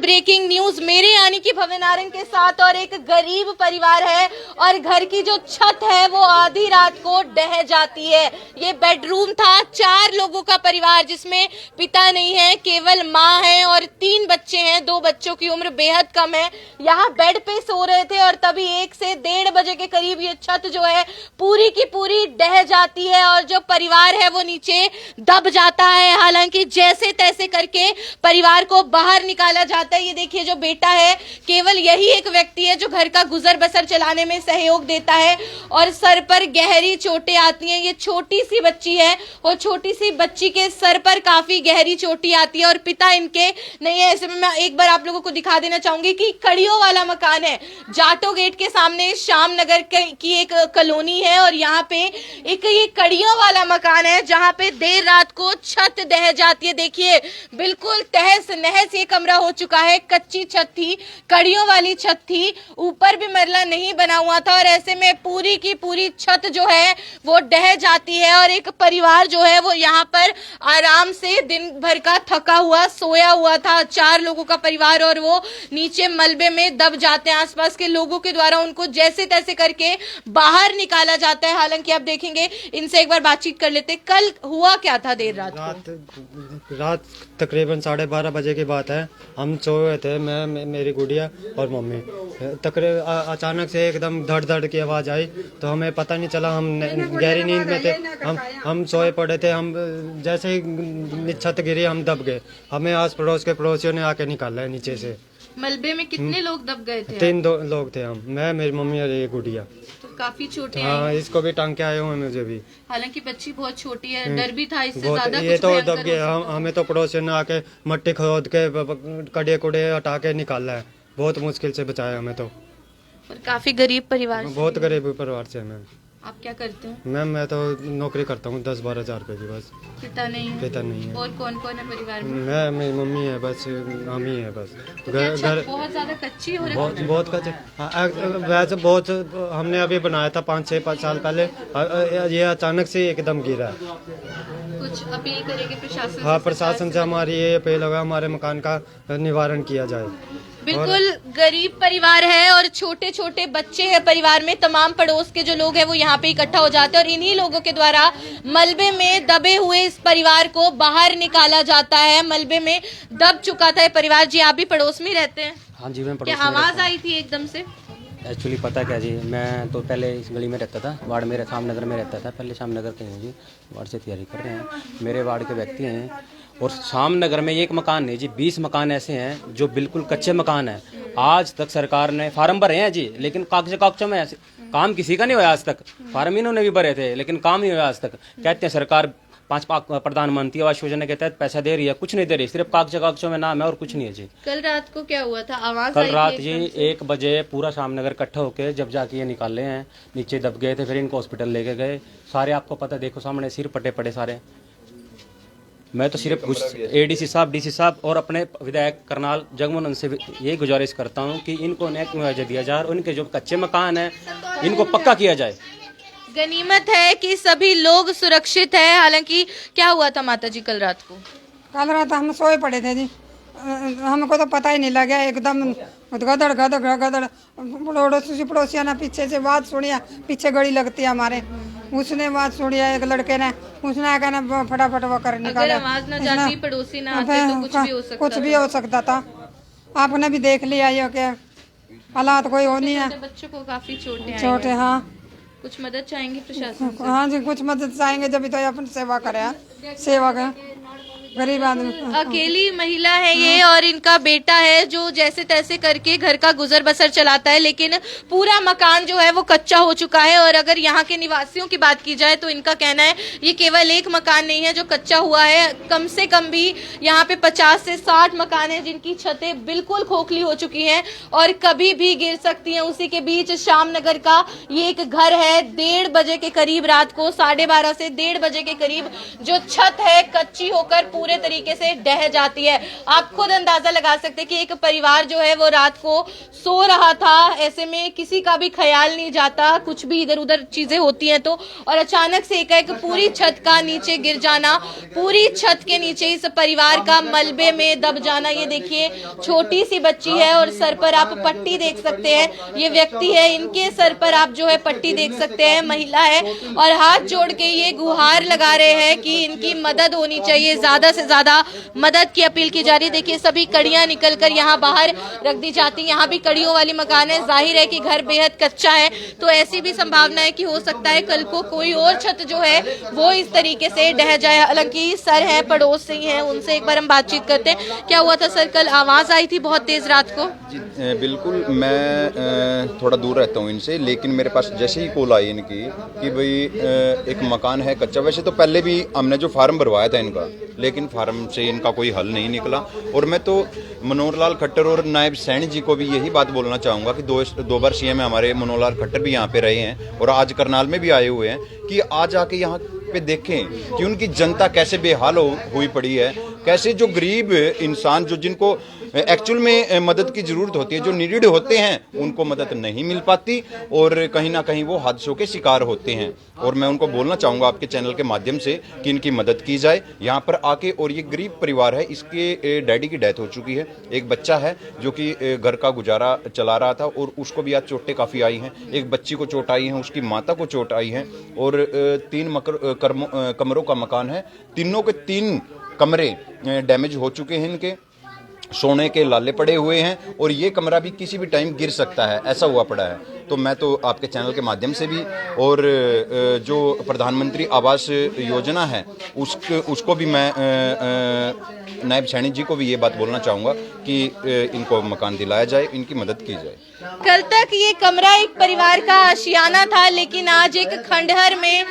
Breaking news मेरे यानी कि भव्य नारंग के साथ। और एक गरीब परिवार है और घर की जो छत है वो आधी रात को ढह जाती है। ये बेडरूम था, 4 लोगों का परिवार जिसमें पिता नहीं है, केवल माँ है और 3 बच्चे हैं। 2 बच्चों की उम्र बेहद कम है। यहाँ बेड पे सो रहे थे और तभी 1 से 1:30 बजे के करीब ये छत जो है पूरी की पूरी ढह जाती है और जो परिवार है वो नीचे दब जाता है। हालांकि जैसे तैसे करके परिवार को बाहर निकाला जाता है। ये देखिए जो बेटा है, केवल यही एक व्यक्ति है जो घर का गुजर बसर चलाने में सहयोग देता है और सर पर गहरी चोटें आती हैं। ये छोटी सी बच्ची है और छोटी सी बच्ची के सर पर काफी गहरी चोटें आती है और पिता इनके नहीं है। ऐसे में मैं एक बार आप लोगों को दिखा देना चाहूंगी कि कड़ियों वाला मकान है। जाटो गेट के सामने श्याम नगर की एक कॉलोनी है और यहाँ पे एक ये कड़ियों वाला मकान है जहाँ पे देर रात को छत ढह जाती है। देखिए बिल्कुल तहस नहस ये कमरा हो चुका है। कच्ची छत थी, कड़ियों वाली छत थी, ऊपर भी मरला नहीं बना हुआ था और ऐसे में पूरी की पूरी छत जो है वो ढह जाती है और एक परिवार जो है वो यहाँ पर आराम से दिन भर का थका हुआ सोया हुआ था। 4 लोगों का परिवार और वो नीचे मलबे में दब जाते हैं। आसपास के लोगों के द्वारा उनको जैसे तैसे करके बाहर निकाला जाता है। हालांकि आप देखेंगे, इनसे एक बार बातचीत कर लेते। कल हुआ क्या था देर रात को? रात तकरीबन 12:30 बजे की बात है। हम सोए थे, मैं मेरी गुड़िया और मम्मी। अचानक से एकदम धड़ धड़ की आवाज़ आई तो हमें पता नहीं चला। हम गहरी नींद में थे, हम सोए पड़े थे। हम जैसे ही छत गिरी हम दब गए। हमें आस पड़ोस के पड़ोसियों ने आके निकाला है नीचे से। मलबे में कितने लोग दब गए थे? 3 लोग थे हम, मैं, मेरी मम्मी और ये गुड़िया। तो काफी छोटे हाँ, इसको भी टांग के आए हुए मुझे भी। हालांकि बच्ची बहुत छोटी है, डर भी था इससे ज्यादा ये तो दब गए। हमें तो पड़ोसियों ने आके मट्टी खोद के कड़े कुड़े हटा के निकाला है। बहुत मुश्किल से बचाया हमें तो। और काफी गरीब परिवार, बहुत गरीब परिवार से मैं। आप क्या करते हैं? मैं तो नौकरी करता हूँ 10-12 हज़ार रुपए की बस। पिता नहीं है? पिता नहीं है। और कौन कौन है परिवार में? मैं, मेरी मम्मी है बस, हम ही है बस। घर बहुत ज्यादा कच्ची हो रही है। बहुत कच्चे। वैसे बहुत हमने अभी बनाया था 5-6 साल पहले। ये अचानक से एकदम गिरा। कुछ अपील करेंगे प्रशासन? हाँ, प्रशासन से हमारी ये अपील होगा, हमारे मकान का निवारण किया जाए। बिल्कुल गरीब परिवार है और छोटे छोटे बच्चे हैं परिवार में। तमाम पड़ोस के जो लोग हैं वो यहाँ पे इकट्ठा हो जाते हैं और इन्हीं लोगों के द्वारा मलबे में दबे हुए इस परिवार को बाहर निकाला जाता है। मलबे में दब चुका था ये परिवार। जी आप भी पड़ोस में रहते हैं? हाँ जी, मैं पड़ोस क्या में आवाज आई थी एकदम से? एक्चुअली पता क्या जी, मैं तो पहले इस गली में रहता था, वार्ड में श्याम नगर में रहता था। पहले श्याम नगर के हैं जी, वार्ड से तैयारी कर रहे हैं। मेरे वार्ड के व्यक्ति हैं और श्याम नगर में एक मकान नहीं जी, 20 मकान ऐसे हैं जो बिल्कुल कच्चे मकान हैं। आज तक सरकार ने फार्म भरे हैं जी, लेकिन कागजों में ऐसे काम किसी का नहीं हुआ आज तक। फार्म इन्होंने भी भरे थे लेकिन काम नहीं हुआ आज तक। कहते हैं सरकार 5 प्रधानमंत्री आवास योजना के तहत पैसा दे रही है, कुछ नहीं दे रही, सिर्फ कागजों में नाम है और कुछ नहीं है जी। कल रात को क्या हुआ था? आवाज कल रात जी 1 बजे पूरा श्याम नगर इकट्ठा होकर जब जाके ये निकाले हैं, नीचे दब गए थे, फिर इनको हॉस्पिटल लेके गए। सारे आपको पता, देखो सामने सिर पटे पड़े सारे। मैं तो सिर्फ एडीसी साहब, डीसी साहब और अपने विधायक करनाल जगमोहन से ये गुजारिश करता हूँ कि इनको न्याय मुआवजा दिया जाए और उनके जो कच्चे मकान हैं इनको पक्का किया जाए। गनीमत है कि सभी लोग सुरक्षित है। हालांकि क्या हुआ था माता जी कल रात को? कल रात हम सोए पड़े थे जी, हमको तो पता ही नहीं लगा। एकदम गदड़ गदड़ गदड़ पड़ोसिया ने पीछे से बात सुनिया, पीछे गड़ी लगती है हमारे, उसने बात सुनिया एक लड़के ने, उसने कहना फटाफट वो कर निकाला। अगर आवाज न जाती, पड़ोसी ना आते तो कुछ भी हो सकता था। आपने भी देख लिया ये क्या हालात, कोई हो नहीं है। बच्चों को काफी छोटे। हाँ, कुछ मदद चाहेंगे प्रशासन से? हाँ जी, कुछ मदद चाहेंगे जब तो अपन सेवा करें। सेवा करें, गरीब आदमी। अकेली महिला है ये और इनका बेटा है जो जैसे तैसे करके घर का गुजर बसर चलाता है, लेकिन पूरा मकान जो है वो कच्चा हो चुका है। और अगर यहाँ के निवासियों की बात की जाए तो इनका कहना है ये केवल एक मकान नहीं है जो कच्चा हुआ है, कम से कम भी यहाँ पे 50 से 60 मकान है जिनकी छतें बिल्कुल खोखली हो चुकी हैं और कभी भी गिर सकती हैं। उसी के बीच श्याम नगर का ये एक घर है। 1:30 बजे के करीब रात को, 12:30 से 1:30 बजे के करीब जो छत है कच्ची होकर पूरे तरीके से ढह जाती है। आप खुद अंदाजा लगा सकते हैं कि एक परिवार जो है वो रात को सो रहा था, ऐसे में किसी का भी ख्याल नहीं जाता, कुछ भी इधर उधर चीजें होती हैं तो, और अचानक से एक पूरी छत का नीचे गिर जाना, पूरी छत के नीचे इस परिवार का मलबे में दब जाना। ये देखिए छोटी सी बच्ची है और सर पर आप पट्टी देख सकते हैं, ये व्यक्ति है, इनके सर पर आप जो है पट्टी देख सकते हैं, महिला है, और हाथ जोड़ के ये गुहार लगा रहे हैं कि इनकी मदद होनी चाहिए, ज्यादा से ज्यादा मदद की अपील की जा रही है। देखिए सभी कड़ियां निकलकर यहाँ बाहर रख दी जाती हैं, यहाँ भी कड़ियों वाली मकान है, जाहिर है कि घर बेहद कच्चा है, तो ऐसी भी संभावना है कि हो सकता है कल को कोई और छत जो है वो इस तरीके से ढह जाए। हालांकि सर है, पड़ोस से ही है, उनसे एक बार हम बातचीत करते हैं। क्या हुआ था सर, कल आवाज आई थी बहुत तेज रात को? जी बिल्कुल, मैं थोड़ा दूर रहता हूँ इनसे, लेकिन मेरे पास जैसे ही कॉल आई इनकी कि भाई एक मकान है कच्चा। वैसे तो पहले भी हमने जो फार्म भरवाया था इनका, लेकिन फार्म से इनका कोई हल नहीं निकला। और मैं तो मनोहर लाल खट्टर और नायब सैनी जी को भी यही बात बोलना चाहूँगा कि दो बार सीएम हमारे मनोहर लाल खट्टर भी यहाँ पे रहे हैं और आज करनाल में भी आए हुए हैं, कि आज आके यहाँ पे देखें कि उनकी जनता कैसे बेहाल हुई पड़ी है, कैसे जो गरीब इंसान जो जिनको एक्चुअल में मदद की ज़रूरत होती है, जो नीडेड होते हैं, उनको मदद नहीं मिल पाती और कहीं ना कहीं वो हादसों के शिकार होते हैं। और मैं उनको बोलना चाहूँगा आपके चैनल के माध्यम से कि इनकी मदद की जाए यहाँ पर आके। और ये गरीब परिवार है, इसके डैडी की डेथ हो चुकी है, एक बच्चा है जो कि घर का गुजारा चला रहा था और उसको भी आज चोटें काफ़ी आई हैं, एक बच्ची को चोट आई है, उसकी माता को चोट आई है, और 3 कमरों का मकान है, तीनों के 3 कमरे डैमेज हो चुके हैं, इनके सोने के लाले पड़े हुए हैं और ये कमरा भी किसी भी टाइम गिर सकता है, ऐसा हुआ पड़ा है। तो मैं तो आपके चैनल के माध्यम से भी और जो प्रधानमंत्री आवास योजना है उसको भी मैं नायब सैनी जी को भी ये बात बोलना चाहूँगा कि इनको मकान दिलाया जाए, इनकी मदद की जाए। कल तक ये कमरा एक परिवार का आशियाना था, लेकिन आज एक खंडहर में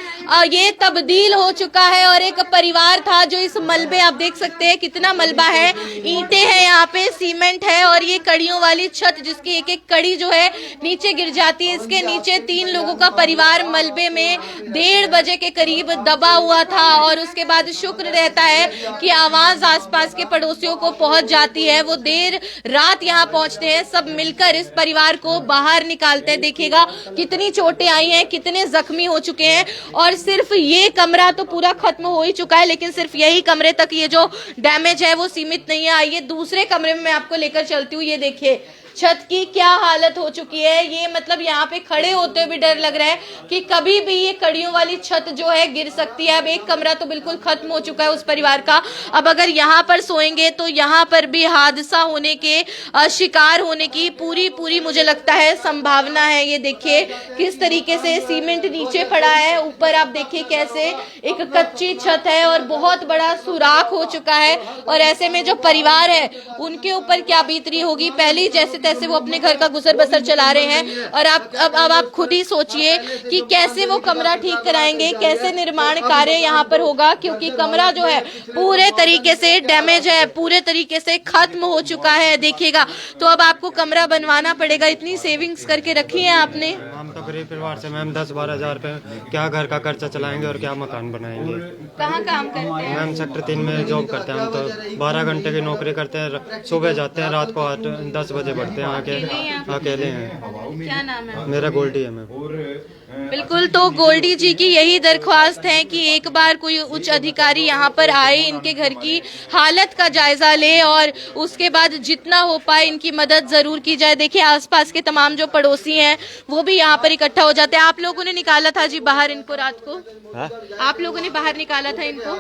ये तब्दील हो चुका है और एक परिवार था जो इस मलबे, आप देख सकते हैं कितना मलबा है, ईंटें हैं यहाँ पे, सीमेंट है और ये कड़ियों वाली छत जिसकी एक एक कड़ी जो है नीचे गिर जाती है। इसके नीचे 3 लोगों का परिवार मलबे में 1:30 बजे के करीब दबा हुआ था और उसके बाद शुक्र रहता है कि आवाज आसपास के पड़ोसियों को पहुंच जाती है, वो देर रात यहाँ पहुंचते हैं, सब मिलकर इस परिवार को बाहर निकालते हैं। देखिएगा कितनी चोटें आई हैं, कितने जख्मी हो चुके हैं, और सिर्फ ये कमरा तो पूरा खत्म हो ही चुका है, लेकिन सिर्फ यही कमरे तक ये जो डैमेज है वो सीमित नहीं है। आइए दूसरे कमरे में मैं आपको लेकर चलती हूँ। ये देखिए छत की क्या हालत हो चुकी है, ये मतलब यहाँ पे खड़े होते हुए भी डर लग रहा है कि कभी भी ये कड़ियों वाली छत जो है गिर सकती है। अब एक कमरा तो बिल्कुल खत्म हो चुका है उस परिवार का, अब अगर यहाँ पर सोएंगे तो यहाँ पर भी हादसा होने के शिकार होने की पूरी मुझे लगता है संभावना है। ये देखिए किस तरीके से सीमेंट नीचे पड़ा है, ऊपर आप देखिए कैसे एक कच्ची छत है और बहुत बड़ा सुराख हो चुका है, और ऐसे में जो परिवार है उनके ऊपर क्या बीत रही होगी। पहली जैसे तैसे वो अपने घर का गुजर बसर चला रहे हैं, और अब आप खुद ही सोचिए कि कैसे वो कमरा ठीक कराएंगे, कैसे निर्माण कार्य यहाँ पर होगा, क्योंकि कमरा जो है पूरे तरीके से डैमेज है, पूरे तरीके से खत्म हो चुका है। देखिएगा तो अब आपको कमरा बनवाना पड़ेगा। इतनी सेविंग्स करके रखी है आपने? हम तो गरीब परिवार से मैम 10-12 हज़ार रुपये क्या घर का खर्चा चलाएंगे और क्या मकान बनाएंगे। कहाँ काम करते हैं? मैम सेक्टर 3 में जॉब करते हैं हम, तो 12 घंटे की नौकरी करते हैं, सुबह जाते हैं, रात को 10 बजे बढ़ते हैं। अकेले हैं। क्या नाम है? मेरा गोल्डी है मैम। बिल्कुल, तो गोल्डी जी की यही दरख्वास्त है कि एक बार कोई उच्च अधिकारी यहाँ पर आए, इनके घर की हालत का जायजा ले और उसके बाद जितना हो पाए इनकी मदद जरूर की जाए। देखिए आसपास के तमाम जो पड़ोसी हैं वो भी यहाँ पर इकट्ठा हो जाते हैं। आप लोगों ने निकाला था जी बाहर इनको रात को? हाँ? आप लोगों ने बाहर निकाला था इनको?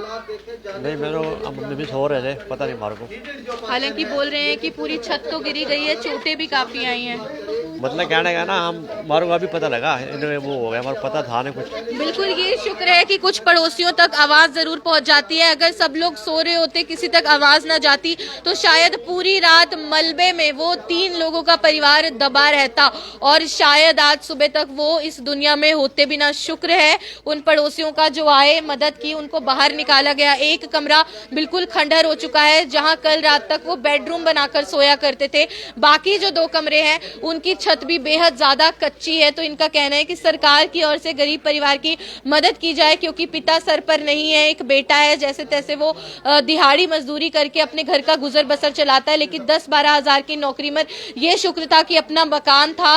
नहीं, मैं भी सो रहे थे, पता नहीं मारो को। हालांकि बोल रहे हैं कि पूरी छत तो गिरी गई है, चोटें भी काफी आई हैं। मतलब कहने का ना, हम मारो अभी पता लगा, इन्हें वो हो गया, हमारा पता था नहीं कुछ। बिल्कुल, ये शुक्र है कि कुछ पड़ोसियों तक आवाज जरूर पहुंच जाती है। अगर सब लोग सो रहे होते, किसी तक आवाज ना जाती, तो शायद पूरी रात मलबे में वो 3 लोगों का परिवार दबा रहता और शायद आज सुबह तक वो इस दुनिया में होते भी ना। शुक्र है उन पड़ोसियों का जो आए, मदद की, उनको बाहर निकाला गया। एक कमरा बिल्कुल खंडहर हो चुका है, जहां कल रात तक वो बेडरूम बनाकर सोया करते थे। बाकी जो 2 कमरे हैं उनकी छत भी बेहद ज्यादा कच्ची है। तो इनका कहना है कि सरकार की ओर से गरीब परिवार की मदद की जाए, क्योंकि पिता सर पर नहीं है, एक बेटा है, जैसे तैसे वो दिहाड़ी मजदूरी करके अपने घर का गुजर बसर चलाता है। लेकिन 10-12 हजार की नौकरी में ये शुक्र था कि अपना मकान था।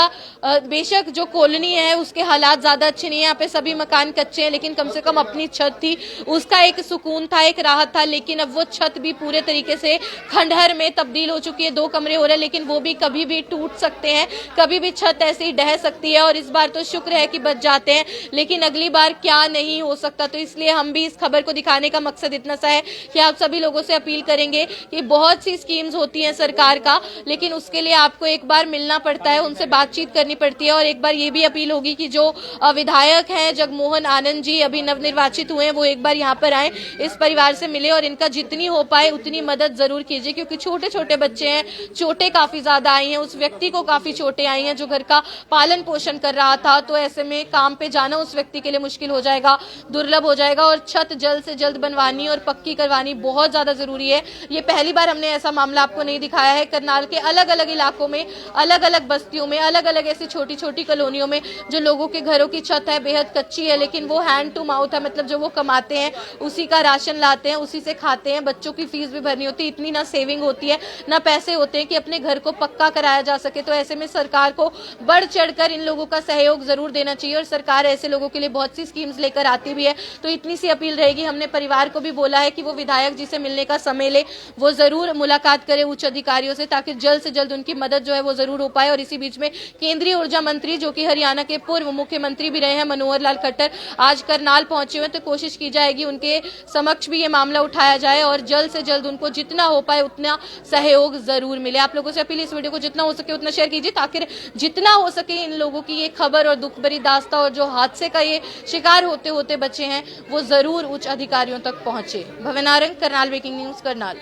बेशक जो कॉलोनी है उसके हालात ज्यादा अच्छे नहीं है, यहाँ पे सभी मकान कच्चे हैं, लेकिन कम से कम अपनी छत थी, उसका एक सुकून था, एक राहत था। लेकिन अब वो छत भी पूरे तरीके से खंडहर में तब्दील हो चुकी है। 2 कमरे हो रहे हैं, लेकिन वो भी कभी भी टूट सकते हैं, कभी भी छत ऐसे ही ढह सकती है। और इस बार तो शुक्र है कि बच जाते हैं, लेकिन अगली बार क्या नहीं हो सकता। तो इसलिए हम भी इस खबर को दिखाने का मकसद इतना सा है कि आप सभी लोगों से अपील करेंगे कि बहुत सी स्कीम्स होती हैं सरकार का, लेकिन उसके लिए आपको एक बार मिलना पड़ता है, उनसे बातचीत करनी पड़ती है। और एक बार ये भी अपील होगी कि जो विधायक हैं जगमोहन आनंद जी, अभी नवनिर्वाचित हुए हैं, वो एक बार यहाँ पर आए, इस परिवार से मिले और इनका जितनी हो पाए उतनी मदद जरूर कीजिए, क्योंकि छोटे छोटे बच्चे हैं, चोटें काफी ज्यादा आई हैं, उस व्यक्ति को काफी चोटें आई हैं जो घर का पालन पोषण कर रहा था। तो ऐसे में काम पे जाना उस व्यक्ति के लिए मुश्किल हो जाएगा, दुर्लभ हो जाएगा। और छत जल्द से जल्द बनवानी और पक्की करवानी बहुत ज्यादा जरूरी है। ये पहली बार हमने ऐसा मामला आपको नहीं दिखाया है। करनाल के अलग अलग इलाकों में, अलग अलग बस्तियों में, अलग अलग ऐसी छोटी छोटी कॉलोनियों में जो लोगों के घरों की छत है बेहद कच्ची है, लेकिन वो हैंड टू माउथ है, मतलब जो वो कमाते हैं उसी का राशन लाते हैं, उसी से खाते हैं। बच्चों की फीस भी भरनी होती है, इतनी ना सेविंग होती है, ना पैसे होते हैं कि अपने घर को पक्का कराया जा सके। तो ऐसे में सरकार को बढ़ चढ़कर इन लोगों का सहयोग जरूर देना चाहिए, और सरकार ऐसे लोगों के लिए बहुत सी स्कीम्स लेकर आती भी है। तो इतनी सी अपील रहेगी। हमने परिवार को भी बोला है कि वो विधायक जी से मिलने का समय ले, वो जरूर मुलाकात करे उच्च अधिकारियों से, ताकि जल्द से जल्द उनकी मदद जो है वो जरूर हो पाए। और इसी बीच में केंद्रीय ऊर्जा मंत्री, जो कि हरियाणा के पूर्व मुख्यमंत्री भी रहे हैं, मनोहर लाल खट्टर, आज करनाल पहुंचे हुए। तो कोशिश की जाएगी उनके समक्ष भी ये मामला उठाया जाए और जल्द से जल्द उनको जितना हो पाए उतना सहयोग जरूर मिले। आप लोगों से अपील, इस वीडियो को जितना हो सके उतना शेयर कीजिए, ताकि जितना हो सके इन लोगों की ये खबर और दुख भरी दास्तां और जो हादसे का ये शिकार होते होते बचे हैं वो जरूर उच्च अधिकारियों तक पहुंचे। भवन नारंग, करनाल ब्रेकिंग न्यूज, करनाल।